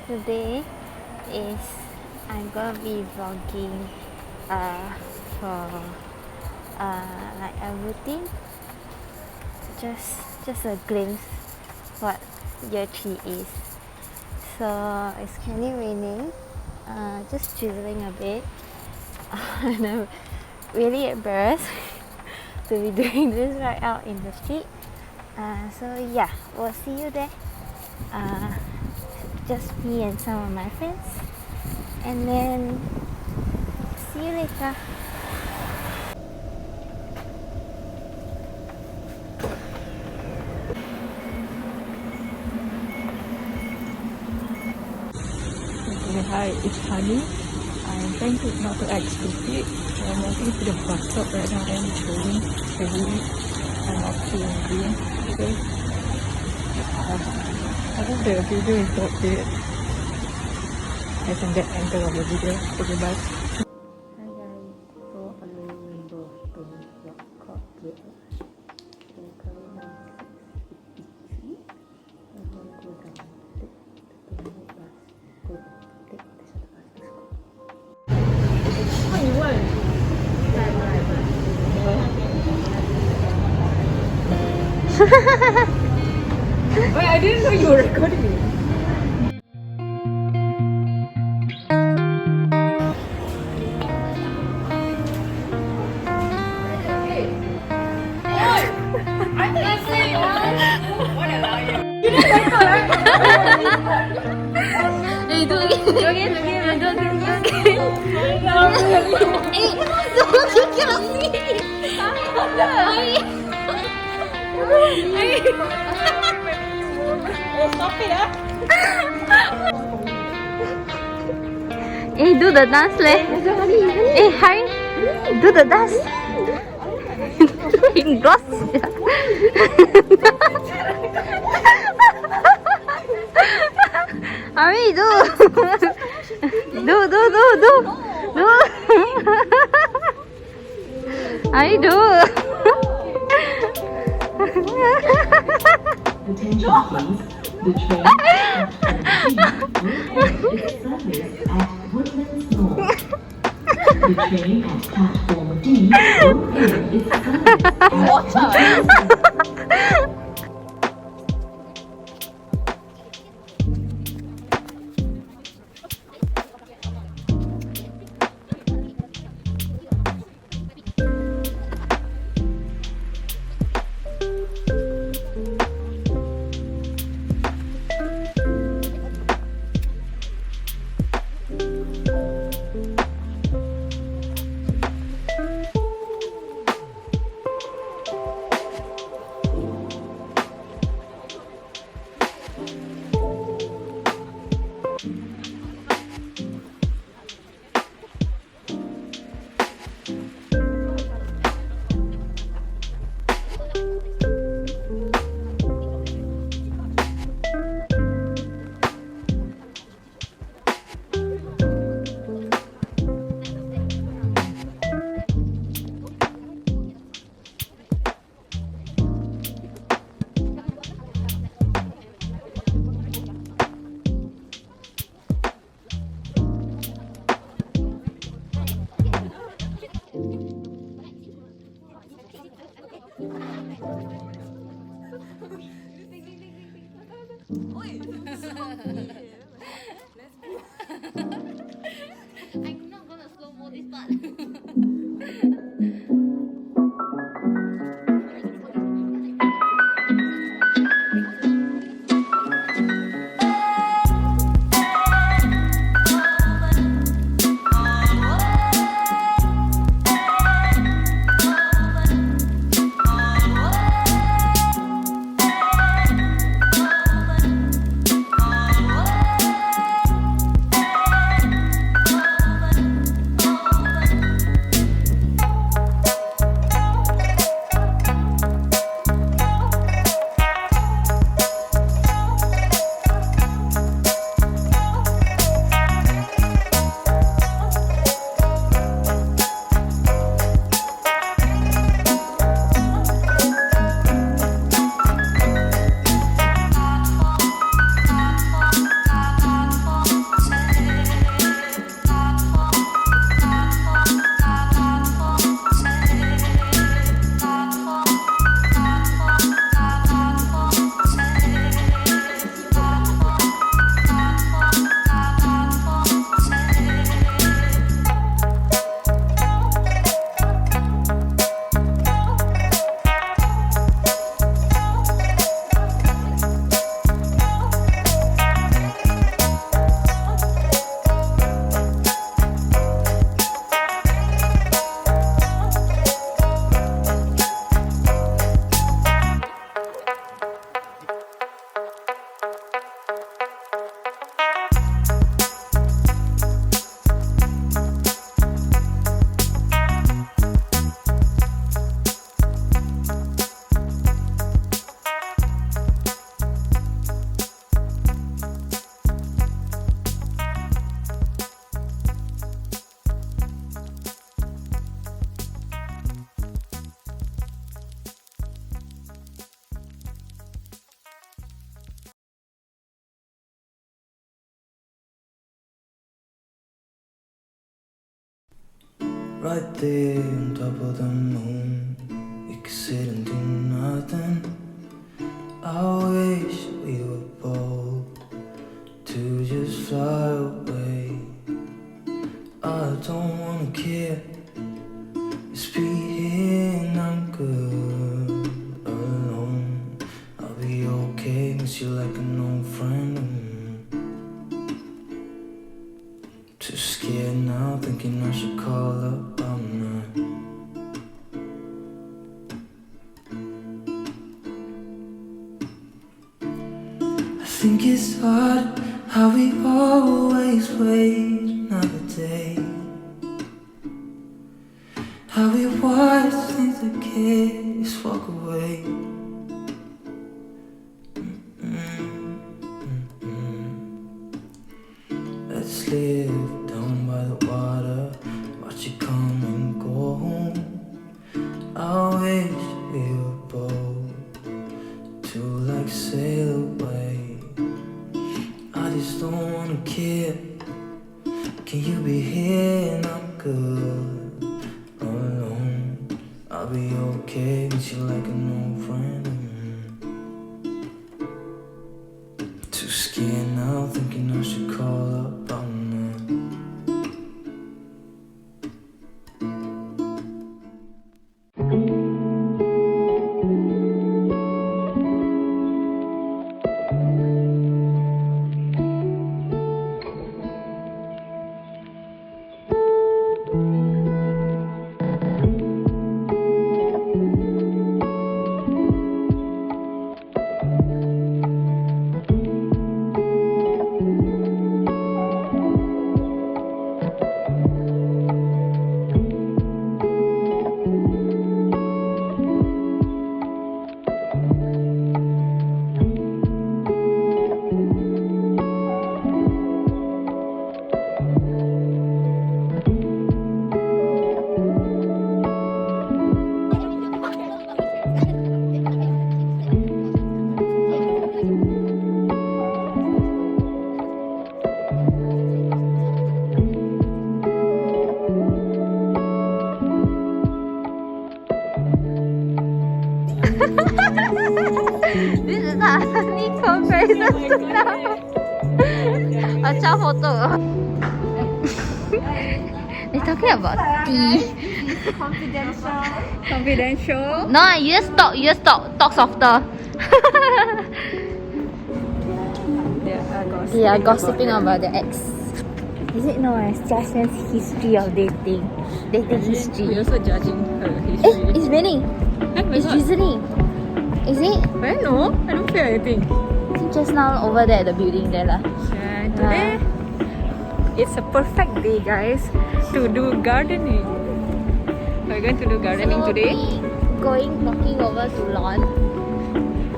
today is I'm gonna be vlogging for like a routine, just a glimpse what year 3 is. So it's currently raining, just drizzling a bit, and I'm really embarrassed to be doing this right out in the street. So yeah, we'll see you there. Just me and some of my friends, and then see you later. Okay, hi, it's Hani. I'm trying not to act stupid. I'm walking to the bus stop right now and it's raining heavily. I'm not feeling green today. I hope the video is not good. I can get angle of the video. Okay, bye. Hi guys, so on the window to rock caught here. So currently now 6:53. I'm gonna go down, take the 2-minute bus, go take the shuttle bus to school. Wait, I didn't know you were recording it. Hey, do again, do again, do again, do again, do again. Hey, don't you cannot see. Stop it, ah! Hey, do the dance, leh. Hey, hurry, do the dance. Doing gloss. Hurry, do. Do. Hurry, do. Attention please, the train at Woodlands North. The train at platform D will end its service at Woodlands. I'm not gonna slow mo this part. Oh right there on top of the moon. We could sit and do nothing. I wish we were bold to just fly away. I don't wanna care. Just be here and I'm good alone. I'll be okay, miss you like an old friend. Too scared now, thinking I should call up all night. I think it's hard how we always wait another day. How we watch things that just walk away. Let's live down by the water, watch it come and go home. I wish we were bold to like sail away. I just don't wanna care. Can you be here and I'm good alone? I'll be okay, miss you like an old friend. Too scared now, thinking I should call up all night. This is a honey comparison now. A photo. They're talking about tea. Confidential. No, you just talk softer. They are gossiping about the ex. Is it known as Justin's history of dating? Dating history. We're also judging her history. It's raining. It's drizzling. Is it? I don't know. I don't feel anything. Just now over there at the building there lah. And today, it's a perfect day, guys, to do gardening. We're going to do gardening So today. Walking over to lawn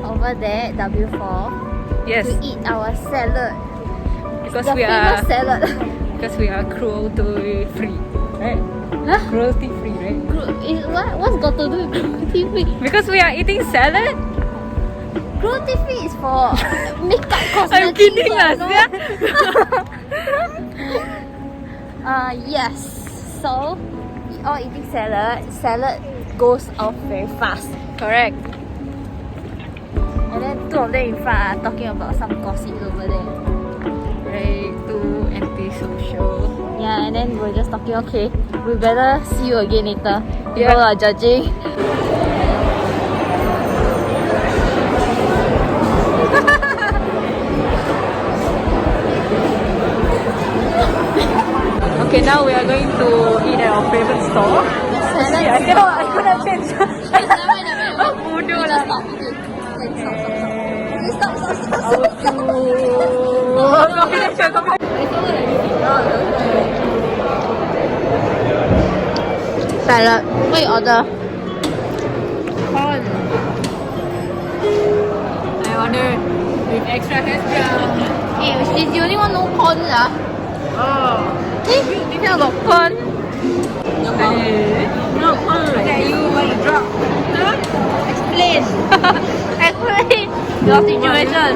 over there at W4 Yes, to eat our salad. because The we famous are salad. because we are cruelty free, right? Huh? Cruelty free, right? What's got to do with cruelty free? Because we are eating salad. Cruelty free is for makeup cosmetics. I'm kidding what, us, no? yeah. Yes. So we all eating salad. Salad goes off very fast. Correct. And then two of them in front are talking about some gossip over there. Right, too antisocial. Yeah, and then we're just talking, okay, we better see you again later. People Yeah. are judging. Okay, now we are going to eat at our favorite store. I cannot change. Oh, bodoh lah. Salad. What you order? Corn. I ordered with extra hash brown. Hey, she's the only one no corn lah. Oh. Hey, here got corn. No corn. That you want to drop. Huh? Explain. Explain your situation.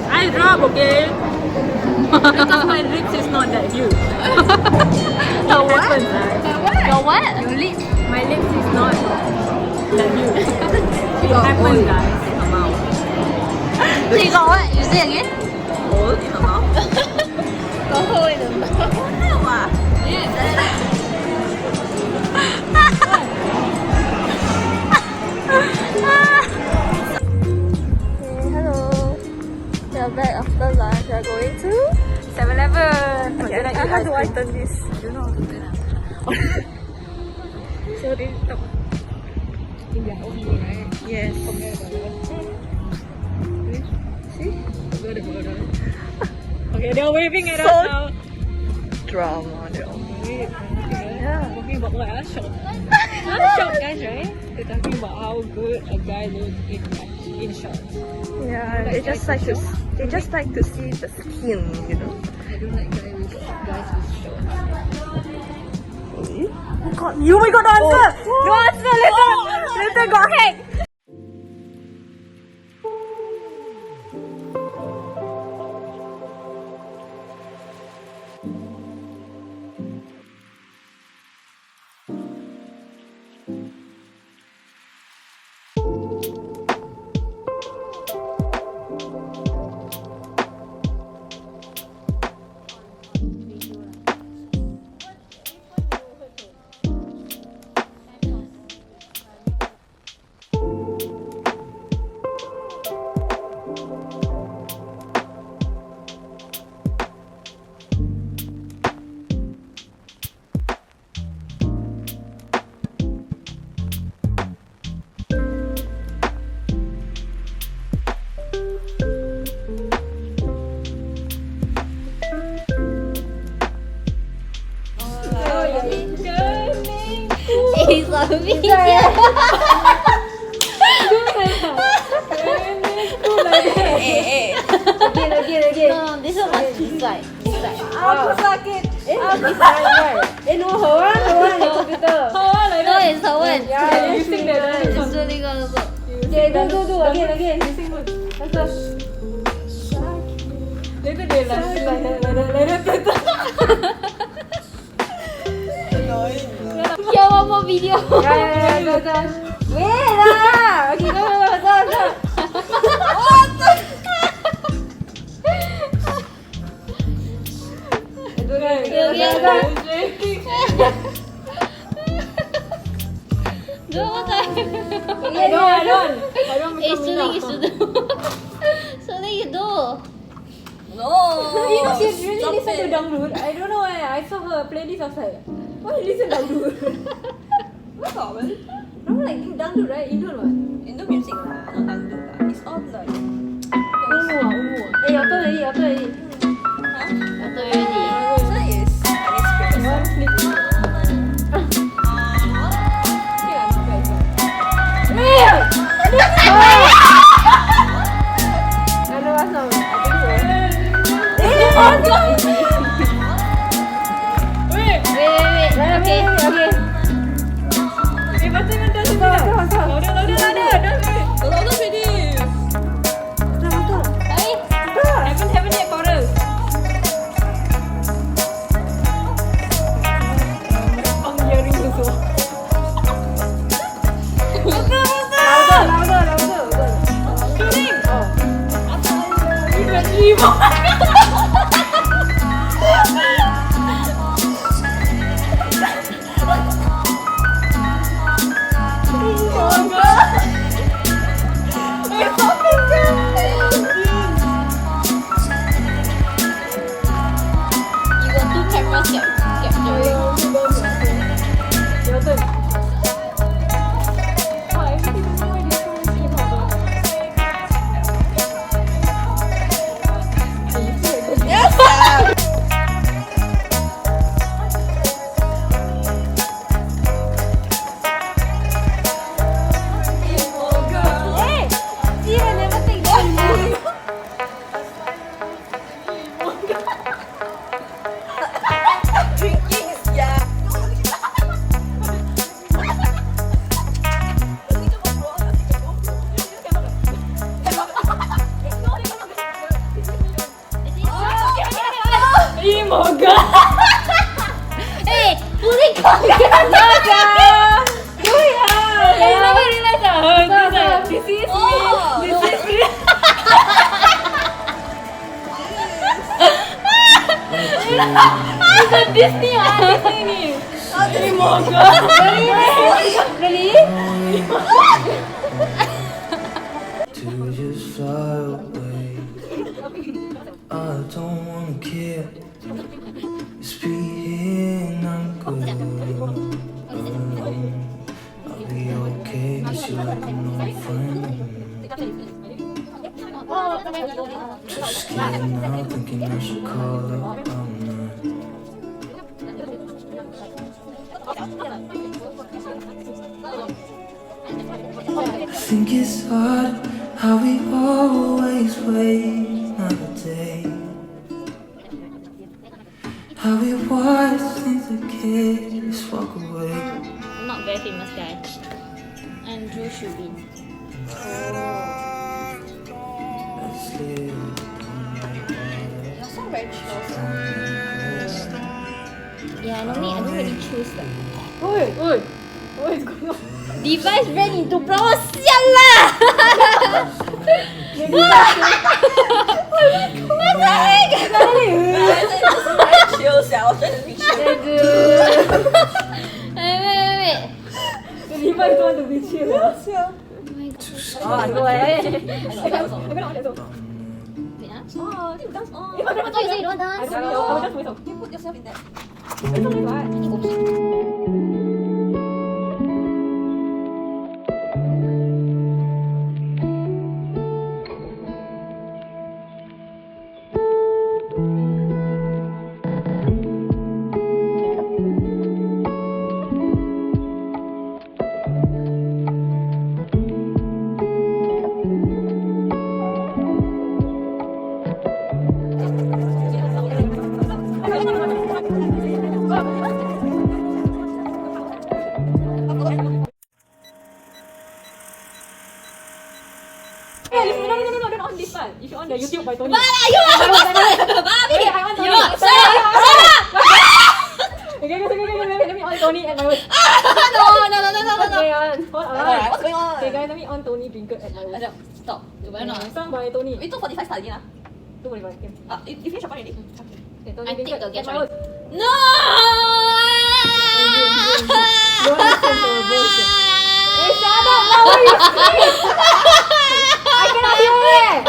I drop, okay? Because my lips is not that huge. The It what? happens, right? The what? Your lips, my lips is not that huge. It happens, guys. In her mouth. So you got what? You say again? Hole in her mouth. Got hole in the mouth. Okay, hello. We are back after lunch. We are going to 7-Eleven. Okay, how do I turn this? You know how to do that. So they talk in their own way, right? Yes. Forget about it. See? Forget about it. Okay, they're waving at us So now. Drama. Wait, Yeah. talking about what? Shop. Shop, guys, right? They're talking about how good a guy looks in shorts. Yeah, Like they just like to see the skin, you know. I don't like guys with shorts. You we got the answer. No answer later got hacked. It's a video. Again. No, this one must this side. This side. Aku sakit. This side, right? No, her one is computer. Like No, that. it's her one. Yeah, you sing that. It's really good also. Okay, do again. You sing one. Let's later they like that. Here, one more video. Yeah, go. Wait lah. Okay, go. Do one more time. I don't. It's shooting. So then you do. You know she really listen to dangdut. I don't know why. I saw her playlist outside. Why you listen dangdut? What's up, man? No, like dangdut, right? Indon what? Indo music lah, not dangdut lah. It's all like Ungu. Your turn already. I told you already. so is Chinese famous. One flip. Okay lah, not bad. I know what's up. I think so. Wait. Okay. Okay. Pasal kan dah louder. Louder already. Haven't yet chorus. I'm hearing also. Louder. Tuning. You got two cameras capturing. Your turn. Everything is always different. Imoga. Hey, pulling kau. Hey, never realize this is Oh, me. This is me. Disney ni. Imoga. Really? To just fly away. I don't wanna care. Just be here and I'm good alone. I'll be okay, cause you're like an old friend. Just scared now, thinking I should call up. I'm not. I think it's hard how we always wait another day. How we watch things that kids walk away. Not very famous guy. Andrew Shubin. Let's live on like water. Your song very chill. Yeah, normally I don't really choose the Oi. What is going on? device ran into flower. Sial lah! Very chill, sia. I was trying to be chill. Wait. The device want to be chill. Too Oh, I scared. go. I cannot also. I cannot on that song. Wait, ah. Oh, you dance. Oh. I I thought you say you don't I dance. don't know. I will just wait. You put yourself in that. It's okay, what? No, don't on this one. You should on the YouTube by Tony. Babi! Wait, I want Tony. Okay, let me on Tony at my worst. No. What's going on? Hold on. Alright, what's going on? Okay, guys, let me on Tony Drinker at my worst. Stop. You better not. Song by Tony. We 2:45 start again. 2:45. Okay. You finish your point already? Okay, Tony I think Drinker they'll get at my right. worst. No! Don't listen to her bullshit. Hey, shut up! Now why you scream? I cannot hear it!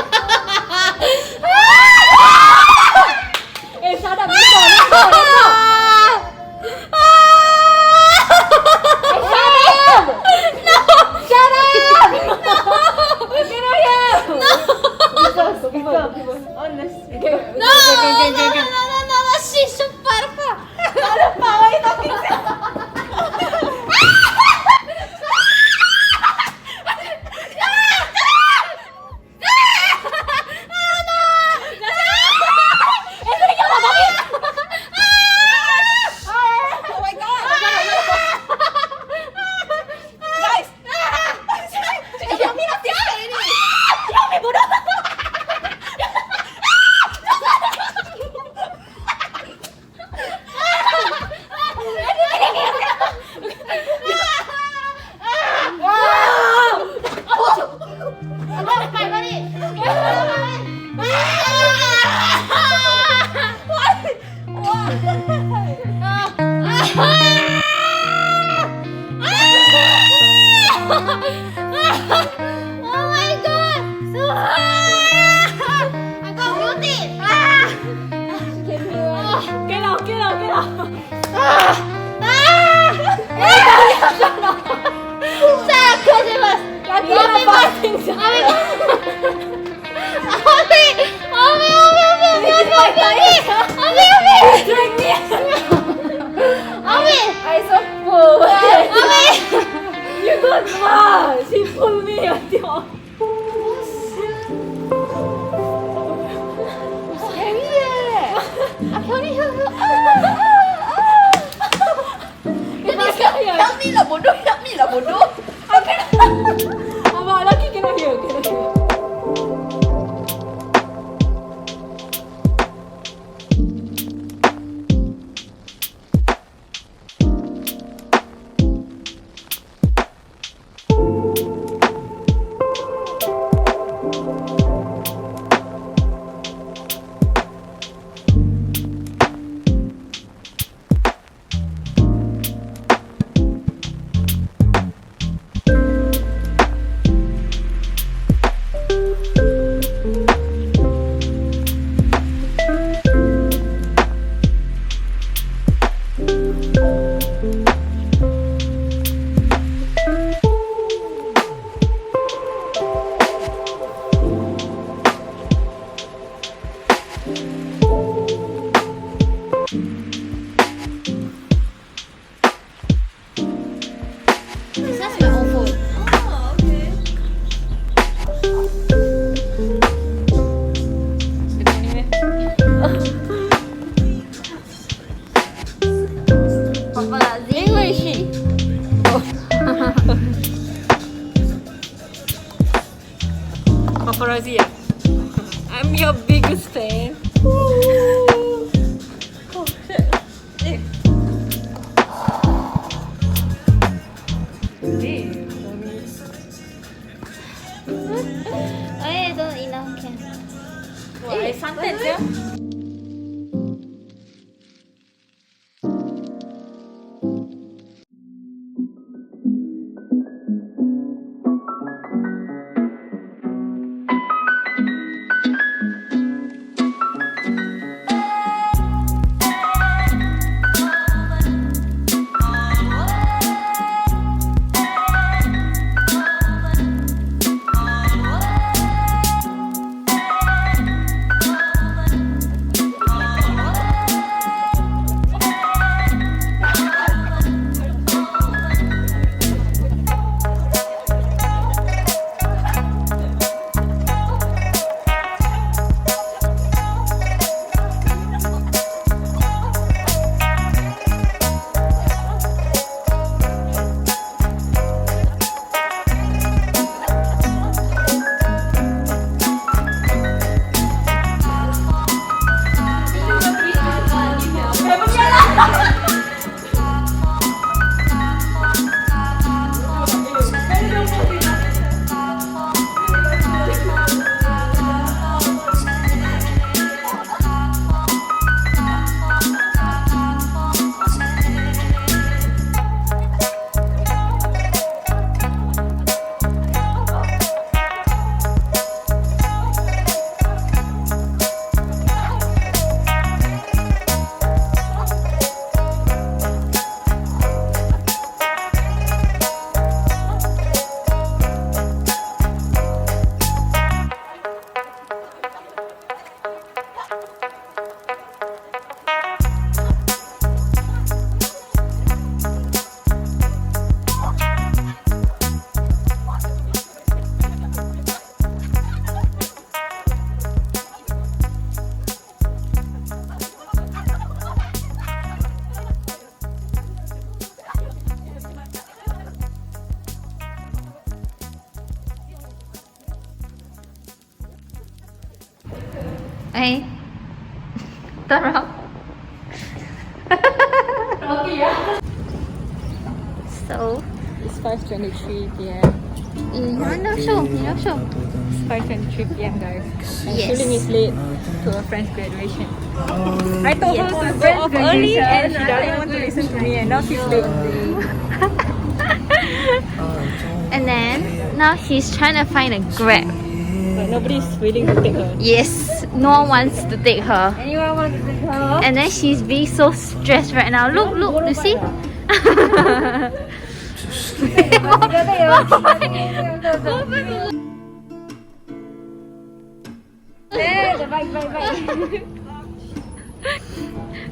Hey, shut up! Let's go! Hey, shut up! Shut up! I cannot hear! People. Honest. Okay. No! She's so parfa! Oh my god! Guys! Kami nak tiap ini! Kami bodoh! Oh my god! I got muted! Get out! Shut up, Christmas! Lagi nak fasting I so full. You don't know. She pulled me until. Scary eh! I can only hear you. Help me lah bodoh! Abang lelaki cannot hear. This is my own phone. Oh, okay. Paparazzi. Where is she? Paparazzi, yeah. I'm your biggest fan. Oh, shit. Eh. I don't enough can. Wah, santet ya. Hey, turn around. So, It's 5:23 p.m. you know show, It's 5:23 p.m. guys. And Yes. Shuling is late to her friend's graduation. I told Yes. her to go off early and she doesn't want to listen to me and now she's late. And then now she's trying to find a Grab. But nobody's willing to take her. Yes, no one wants to take her. Anyone want to take her? And then she's being so stressed right now. Look, you see?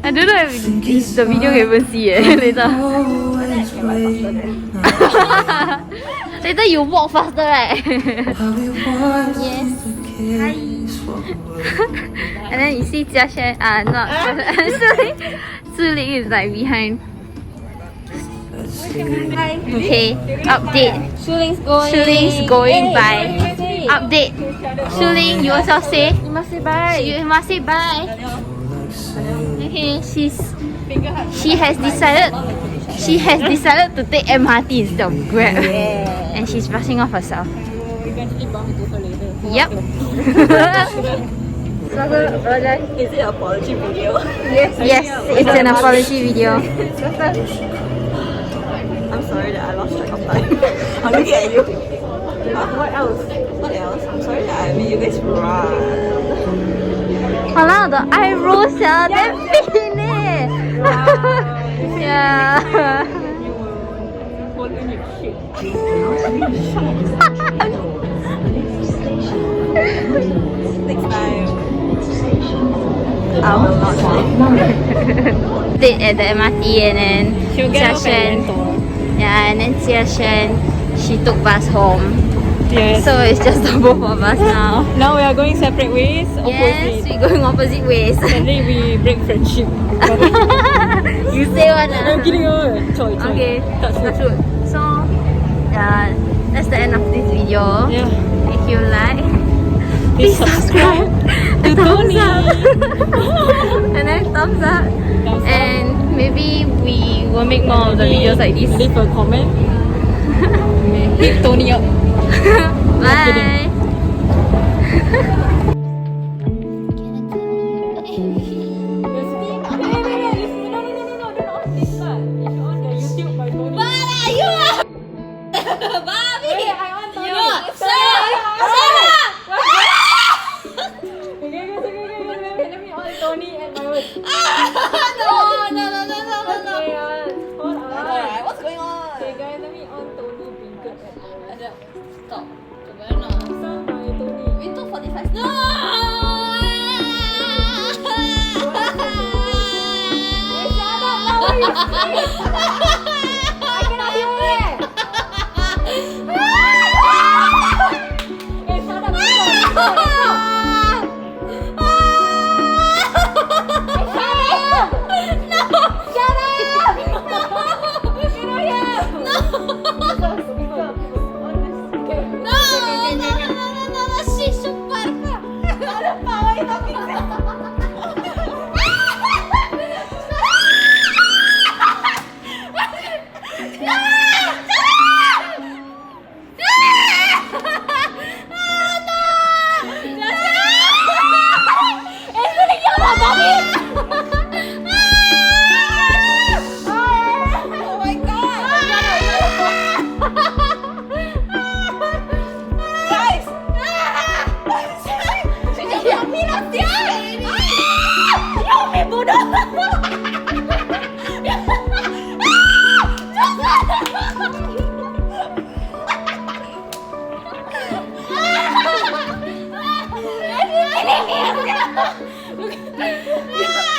I don't know if the video can even see it later. Later you walk faster, right? Yes. And then you see Jia Xuan, not Ziling is like behind. Okay, update. Shuling's going by. Update. Shuling, you also say. You must say bye. You must say bye. Okay, she has decided to take MRT instead of Grab. And she's brushing off herself. Eventually bump into her later. Yep. Is it an apology video? Yes, it's an apology video. I'm sorry that I lost track of time. I'm looking at you. What else? What else? I'm sorry that I made you guys run. Wow, the eyebrows, yeah, they're thin eh. Yeah. You will hold in your shit. Next time. I will not say. Stayed at the MRT and then She'll get off at Jiashen, rental. yeah, and then Jiashen, she took bus home. Yes. So it's just the both of us now. Now we are going separate ways. Yes, Opposite. we're going opposite ways. Sadly, we break friendship. You say one. I'm kidding. Choy. Okay, Touch wood. that's good. So, that's the end of this video. Yeah. If you like, Please subscribe to Tony. And then thumbs up. Thumbs up. And maybe we will make more of the videos like this. Leave a comment. Hit Tony up. Bye. Tony and my words. No. Okay, hold on. Alright, what's going on? Okay, guys, let me on Tony Brinket. Stop. Sound by Tony. We took 45 No! I cannot hear it. Hey, shut up. Stop. Look.